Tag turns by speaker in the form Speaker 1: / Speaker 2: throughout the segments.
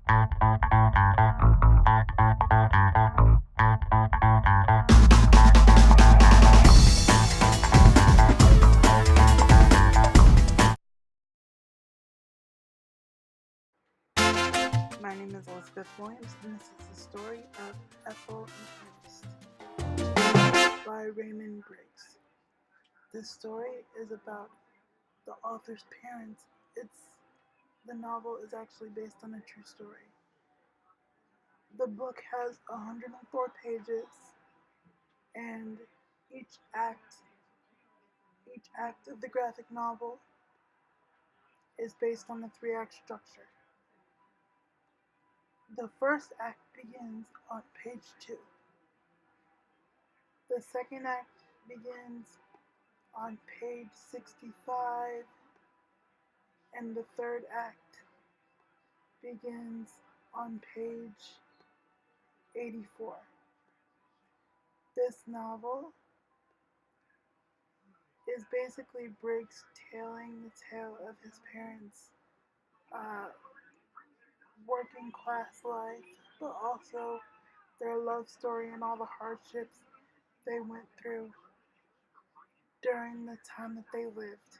Speaker 1: My name is Elizabeth Williams, and this is the story of Ethel and Ernest by Raymond Briggs. This story is about the author's parents. The novel is actually based on a true story. The book has 104 pages, and each act each act of the graphic novel is based on the three-act structure. The first act begins on page 2. The second act begins on page 65, and the third act begins on page 84. This novel is basically Briggs telling the tale of his parents' working class life, but also their love story and all the hardships they went through during the time that they lived.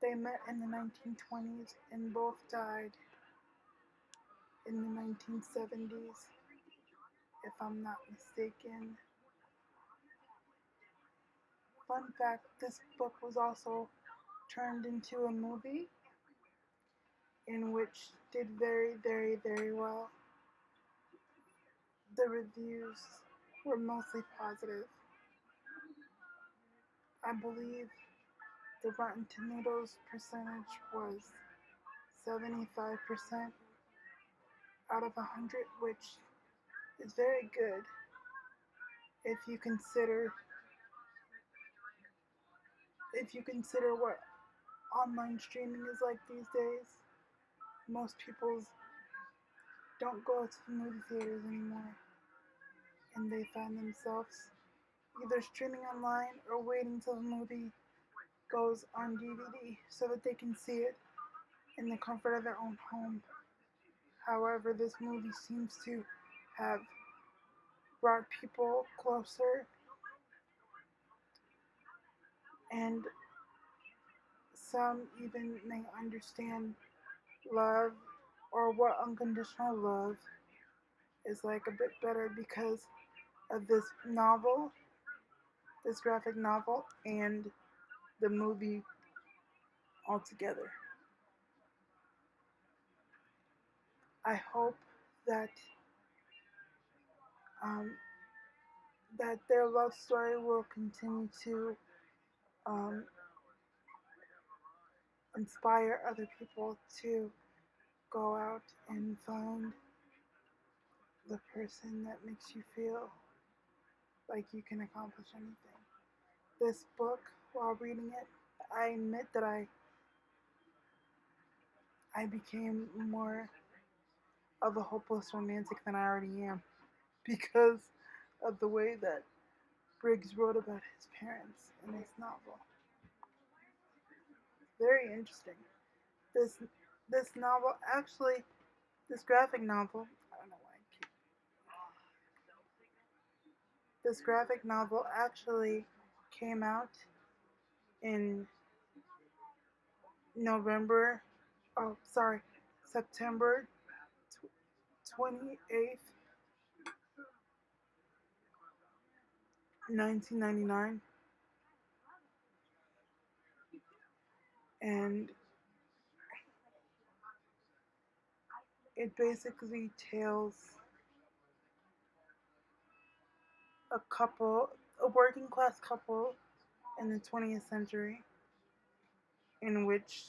Speaker 1: They met in the 1920s and both died in the 1970s, if I'm not mistaken. Fun fact, this book was also turned into a movie in which did very, very, very well. The reviews were mostly positive. I believe the Rotten Tomatoes percentage was 75% out of 100, which is very good if you consider what online streaming is like these days. Most people don't go to the movie theaters anymore, and they find themselves either streaming online or waiting till the movie goes on DVD so that they can see it in the comfort of their own home. However, this movie seems to have brought people closer, and some even may understand love or what unconditional love is like a bit better because of this novel, this graphic novel, and the movie altogether. I hope that um, that their love story will continue to um, inspire other people to go out and find the person that makes you feel like you can accomplish anything. This book, while reading it, I admit that I became more of a hopeless romantic than I already am because of the way that Briggs wrote about his parents in this novel. Very interesting. This this novel actually, this graphic novel, I don't know why I keep, this graphic novel actually came out in November, oh sorry, September 28th, 1999, and it basically tells a working class couple in the 20th century in which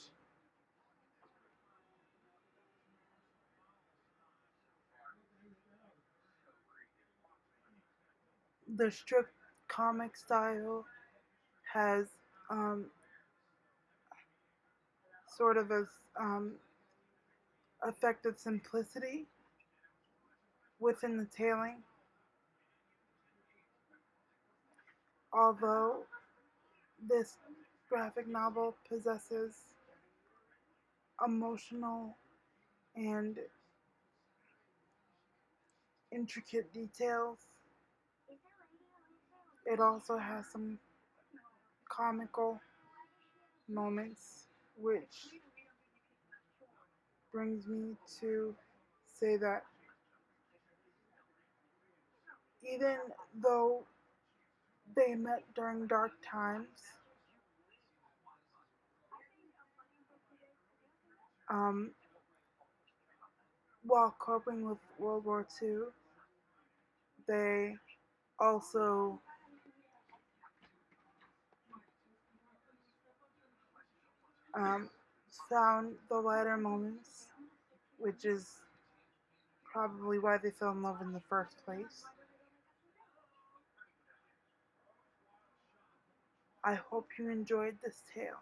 Speaker 1: the strip comic style has um, sort of a um, effective simplicity within the tailing, although this graphic novel possesses emotional and intricate details. It also has some comical moments, which brings me to say that even though they met during dark times, um, while coping with World War II, they also um, found the lighter moments, which is probably why they fell in love in the first place. I hope you enjoyed this tale.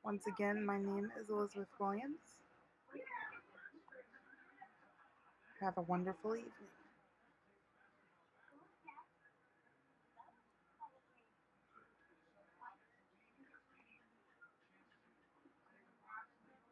Speaker 1: Once again, my name is Elizabeth Williams. Have a wonderful evening.